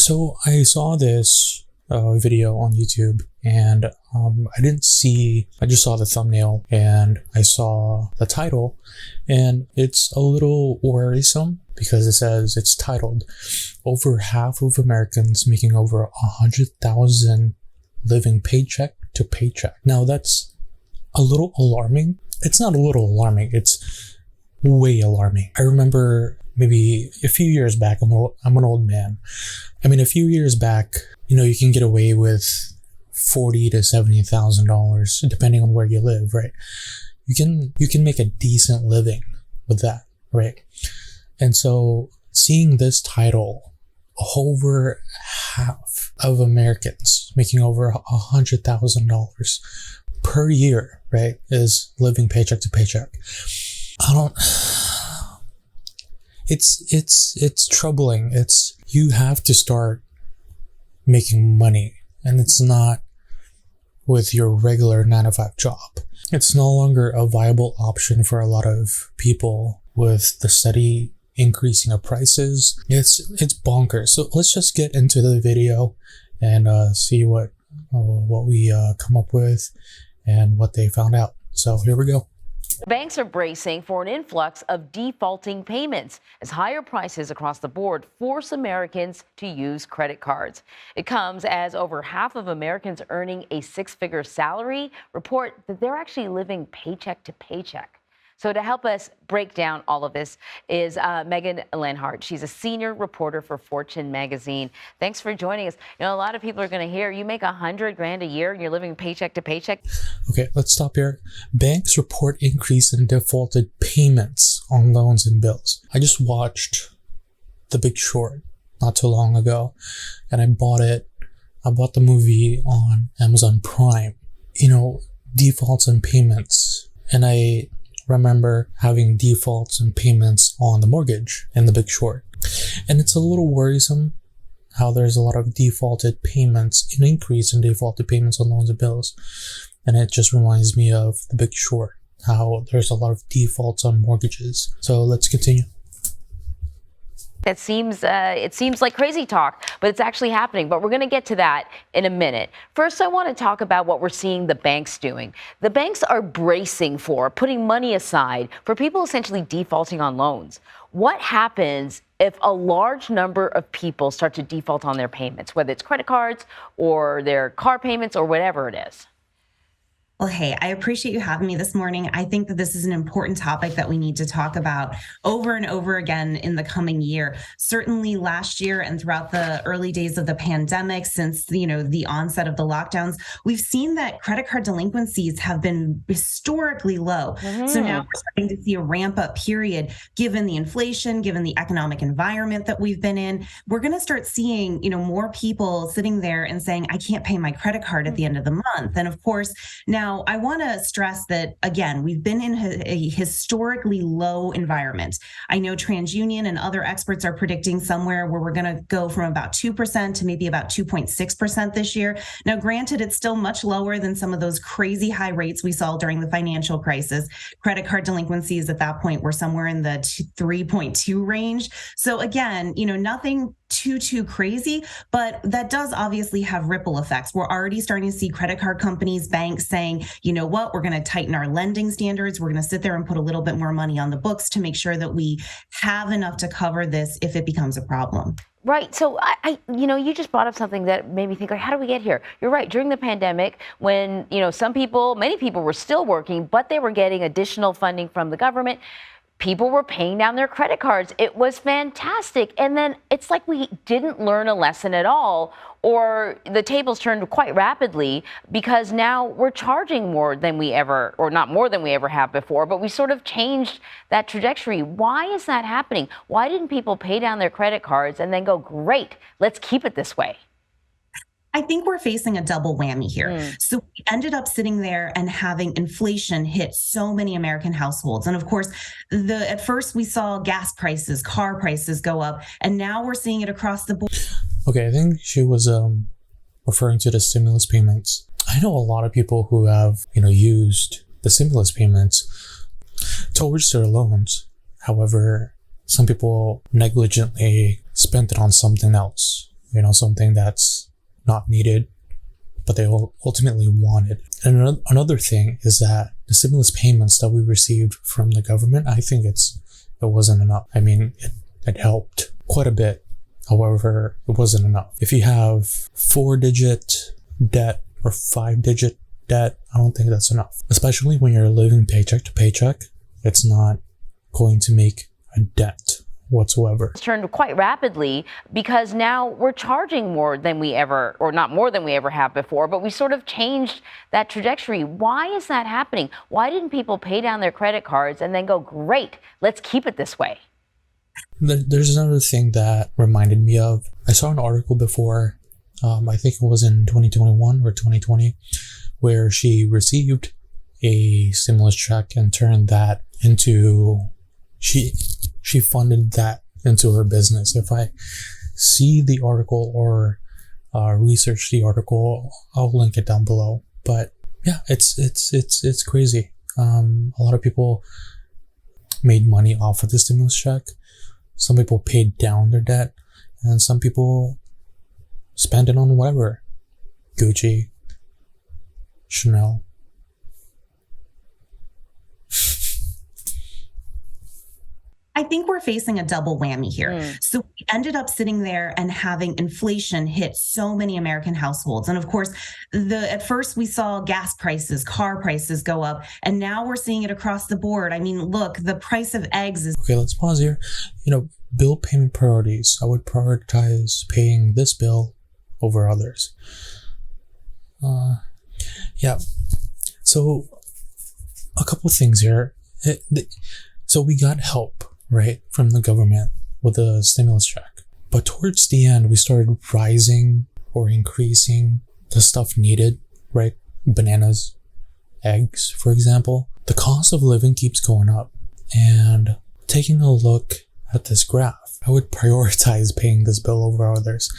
So I saw this video on YouTube, and I just saw the thumbnail and I saw the title, and it's a little worrisome because it says it's titled "Over Half of Americans Making Over 100,000 Living Paycheck to Paycheck." Now that's a little alarming. It's not a little alarming, it's way alarming. I remember maybe a few years back, I'm an old man. I mean, a few years back, you can get away with $40,000 to $70,000 depending on where you live, right? You can make a decent living with that, right? And so seeing this title, over half of Americans making over $100,000 per year, right, is living paycheck to paycheck. It's troubling. You have to start making money, and it's not with your regular 9-to-5 job. It's no longer a viable option for a lot of people with the steady increasing of prices. It's bonkers. So let's just get into the video and see what we come up with and what they found out. So here we go. Banks are bracing for an influx of defaulting payments as higher prices across the board force Americans to use credit cards. It comes as over half of Americans earning a six-figure salary report that they're actually living paycheck to paycheck. So to help us break down all of this is Megan Leonhardt. She's a senior reporter for Fortune magazine. Thanks for joining us. A lot of people are going to hear you make $100,000 a year and you're living paycheck to paycheck. Okay, let's stop here. Banks report increase in defaulted payments on loans and bills. I just watched The Big Short not too long ago, and I bought it. I bought the movie on Amazon Prime. Defaults and payments, and I remember having defaults and payments on the mortgage in The Big Short. And it's a little worrisome how there's a lot of defaulted payments, an increase in defaulted payments on loans and bills. And it just reminds me of The Big Short, how there's a lot of defaults on mortgages. So let's continue. It seems like crazy talk, but it's actually happening. But we're going to get to that in a minute. First, I want to talk about what we're seeing the banks doing. The banks are bracing for putting money aside for people essentially defaulting on loans. What happens if a large number of people start to default on their payments, whether it's credit cards or their car payments or whatever it is? Well, hey, I appreciate you having me this morning. I think that this is an important topic that we need to talk about over and over again in the coming year. Certainly last year and throughout the early days of the pandemic, since the onset of the lockdowns, we've seen that credit card delinquencies have been historically low. Mm-hmm. So now we're starting to see a ramp up period, given the inflation, given the economic environment that we've been in. We're going to start seeing, more people sitting there and saying, I can't pay my credit card at the end of the month. And of course, now I want to stress that, again, we've been in a historically low environment. I know TransUnion and other experts are predicting somewhere where we're going to go from about 2% to maybe about 2.6% this year. Now, granted, it's still much lower than some of those crazy high rates we saw during the financial crisis. Credit card delinquencies at that point were somewhere in the 3.2 range. So again, nothing too crazy, but that does obviously have ripple effects. We're already starting to see credit card companies, banks saying, you know what, we're going to tighten our lending standards. We're going to sit there and put a little bit more money on the books to make sure that we have enough to cover this if it becomes a problem. Right. So you just brought up something that made me think, like, how do we get here? You're right. During the pandemic, when, many people were still working, but they were getting additional funding from the government, people were paying down their credit cards. It was fantastic. And then it's like we didn't learn a lesson at all, or the tables turned quite rapidly, because now we're charging more than we ever, or not more than we ever have before, but we sort of changed that trajectory. Why is that happening? Why didn't people pay down their credit cards and then go, great, let's keep it this way? I think we're facing a double whammy here. So we ended up sitting there and having inflation hit so many American households. And of course, at first we saw gas prices, car prices go up, and now we're seeing it across the board. Okay, I think she was referring to the stimulus payments. I know a lot of people who have, used the stimulus payments towards their loans. However, some people negligently spent it on something else. something that's not needed, but they ultimately wanted. And another thing is that the stimulus payments that we received from the government, I think it wasn't enough. I mean, it helped quite a bit. However, it wasn't enough. If you have 4-digit debt or 5-digit debt, I don't think that's enough. Especially when you're living paycheck to paycheck, it's not going to make a dent whatsoever. It's turned quite rapidly because now we're charging more than we ever, or not more than we ever have before, but we sort of changed that trajectory. Why is that happening? Why didn't people pay down their credit cards and then go, great, let's keep it this way? There's another thing that reminded me of, I saw an article before, I think it was in 2021 or 2020, where she received a stimulus check and turned that into, she funded that into her business. If I see the article or research the article, I'll link it down below. But yeah, it's crazy. A lot of people made money off of the stimulus check. Some people paid down their debt, and some people spent it on whatever. Gucci, Chanel. I think we're facing a double whammy here. So we ended up sitting there and having inflation hit so many American households. And of course, at first we saw gas prices, car prices go up, and now we're seeing it across the board. I mean, look, the price of eggs is... Okay, let's pause here. Bill payment priorities. I would prioritize paying this bill over others. Yeah. So a couple things here. So we got help, right, from the government with the stimulus check. But towards the end, we started rising or increasing the stuff needed, right? Bananas, eggs, for example. The cost of living keeps going up. And taking a look at this graph, I would prioritize paying this bill over others.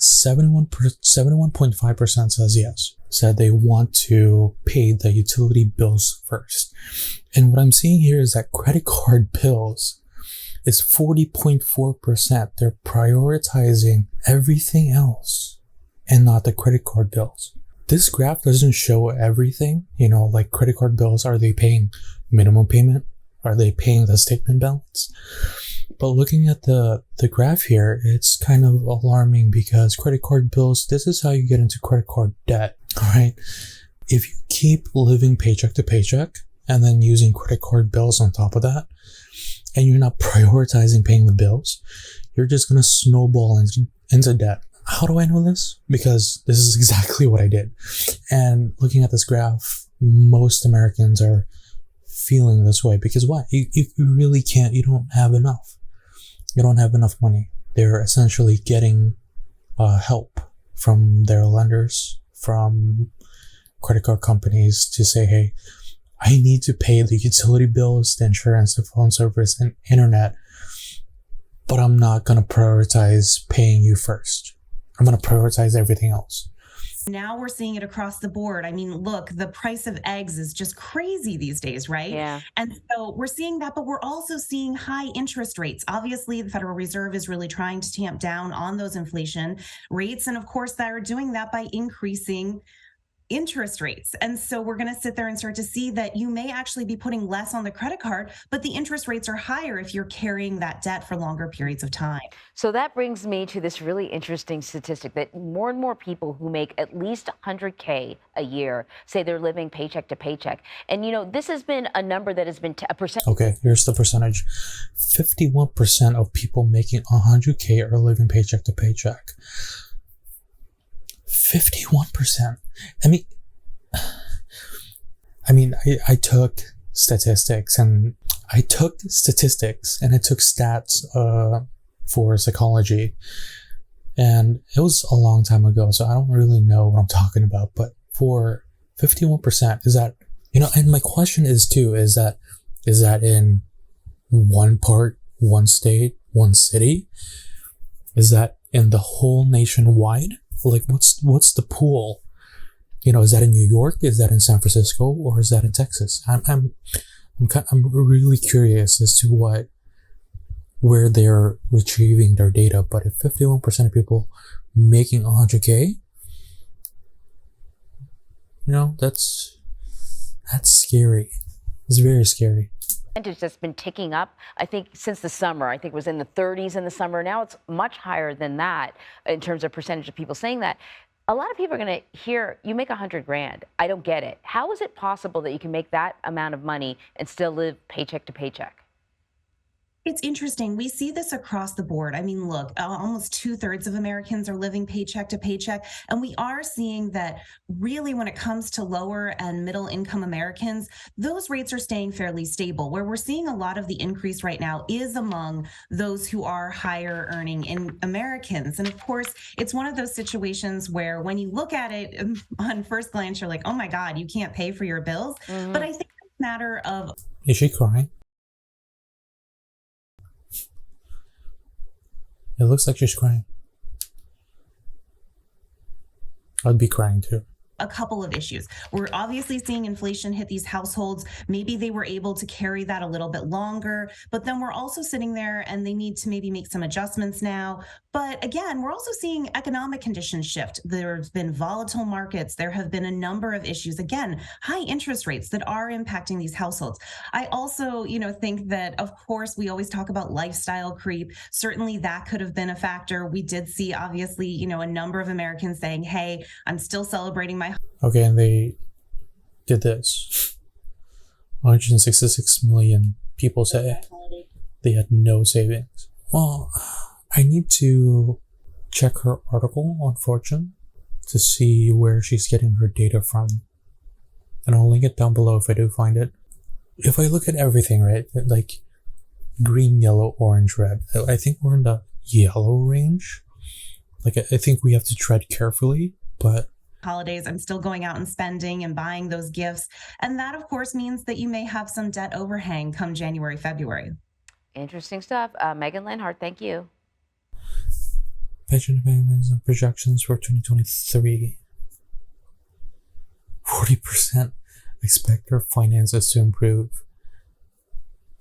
71.5% says yes, said they want to pay the utility bills first. And what I'm seeing here is that credit card bills is 40.4%. They're prioritizing everything else and not the credit card bills. This graph doesn't show everything, like credit card bills. Are they paying minimum payment? Are they paying the statement balance? But looking at the graph here, it's kind of alarming because credit card bills, this is how you get into credit card debt, all right? If you keep living paycheck to paycheck and then using credit card bills on top of that, and you're not prioritizing paying the bills, you're just going to snowball into debt. How do I know this? Because this is exactly what I did. And looking at this graph, most Americans are feeling this way because why? You really can't, you don't have enough. You don't have enough money. They're essentially getting help from their lenders, from credit card companies to say, hey, I need to pay the utility bills, the insurance, the phone service, and internet, but I'm not going to prioritize paying you first. I'm going to prioritize everything else. Now we're seeing it across the board. I mean, look, the price of eggs is just crazy these days, right? Yeah. And so we're seeing that, but we're also seeing high interest rates. Obviously, the Federal Reserve is really trying to tamp down on those inflation rates. And of course, they're doing that by increasing interest rates. And so we're going to sit there and start to see that you may actually be putting less on the credit card, but the interest rates are higher if you're carrying that debt for longer periods of time. So that brings me to this really interesting statistic that more and more people who make at least $100K a year say they're living paycheck to paycheck. And, this has been a number that has been a percent. Okay, here's the percentage. 51% of people making $100K are living paycheck to paycheck. 51%. I took statistics and I took stats for psychology, and it was a long time ago, so I don't really know what I'm talking about. But for 51%, is that, and my question is that in one part, one state, one city? Is that in the whole nationwide? Like, what's the pool? Is that in New York? Is that in San Francisco? Or is that in Texas? I'm really curious as to where they're retrieving their data. But if 51% of people making 100K, that's scary. It's very scary. Percentage that's been ticking up, I think, since the summer. I think it was in the 30s in the summer. Now it's much higher than that in terms of percentage of people saying that. A lot of people are going to hear, you make 100 grand. I don't get it. How is it possible that you can make that amount of money and still live paycheck to paycheck? It's interesting. We see this across the board. I mean, look, almost 2/3 of Americans are living paycheck to paycheck. And we are seeing that really when it comes to lower and middle income Americans, those rates are staying fairly stable. Where we're seeing a lot of the increase right now is among those who are higher earning in Americans. And of course, it's one of those situations where when you look at it on first glance, you're like, oh my God, you can't pay for your bills. Mm-hmm. But I think it's a matter of... Is she crying? It looks like she's crying. I'd be crying too. A couple of issues. We're obviously seeing inflation hit these households. Maybe they were able to carry that a little bit longer, but then we're also sitting there and they need to maybe make some adjustments now. But again, we're also seeing economic conditions shift. There's been volatile markets. There have been a number of issues. Again, high interest rates that are impacting these households. I also, think that, of course, we always talk about lifestyle creep. Certainly that could have been a factor. We did see, obviously, a number of Americans saying, hey, I'm still celebrating my... Okay, and they did this. 166 million people say they had no savings. Well, I need to check her article on Fortune to see where she's getting her data from. And I'll link it down below if I do find it. If I look at everything, right, like green, yellow, orange, red, I think we're in the yellow range. Like, I think we have to tread carefully, but holidays, I'm still going out and spending and buying those gifts. And that, of course, means that you may have some debt overhang come January, February. Interesting stuff. Megan Leonhardt, thank you. Pension payments and projections for 2023. 40% expect their finances to improve.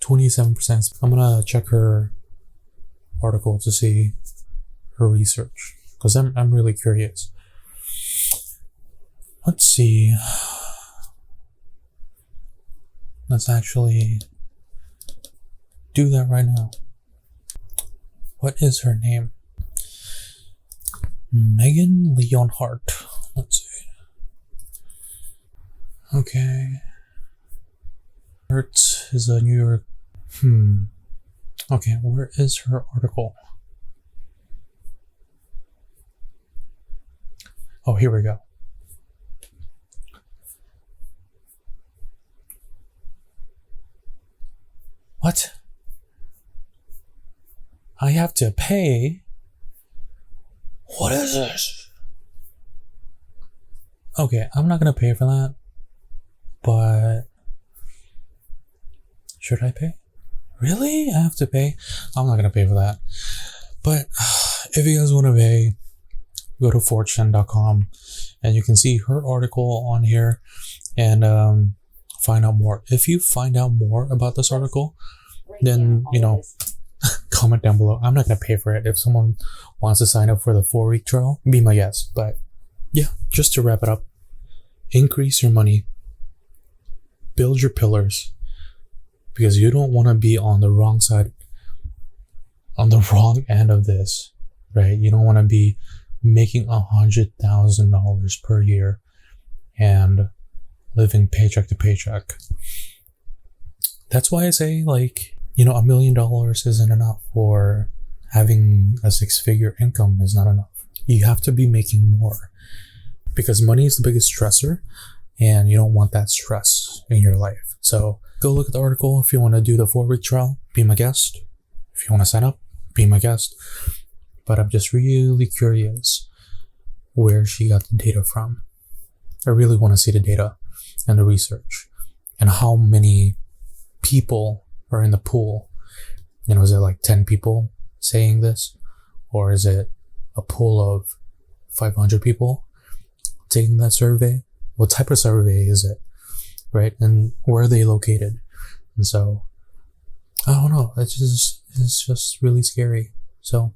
27%. I'm gonna check her article to see her research because I'm really curious. Let's see. Let's actually do that right now. What is her name? Megan Leonhardt. Let's see. Okay. Hertz is a New York. Okay, where is her article? Oh, here we go. What? I have to pay? What is this? Okay, I'm not gonna pay for that, but should I pay? Really? I have to pay? I'm not gonna pay for that. But if you guys want to pay, go to fortune.com and you can see her article on here and find out more. If you find out more about this article, then comment down below. I'm not gonna pay for it. If someone wants to sign up for the 4-week trial, be my guest. But yeah, just to wrap it up, increase your money, build your pillars, because you don't want to be on the wrong side, on the wrong end of this, right? You don't want to be making $100,000 per year and living paycheck to paycheck. That's why I say, $1 million isn't enough, or having a 6-figure income is not enough. You have to be making more, because money is the biggest stressor and you don't want that stress in your life. So go look at the article. If you want to do the 4-week trial, be my guest. If you want to sign up, be my guest. But I'm just really curious where she got the data from. I really want to see the data and the research and how many people are in the pool. Is it like 10 people saying this, or is it a pool of 500 people taking that survey? What type of survey is it, right? And where are they located? And so I don't know. It's just really scary. So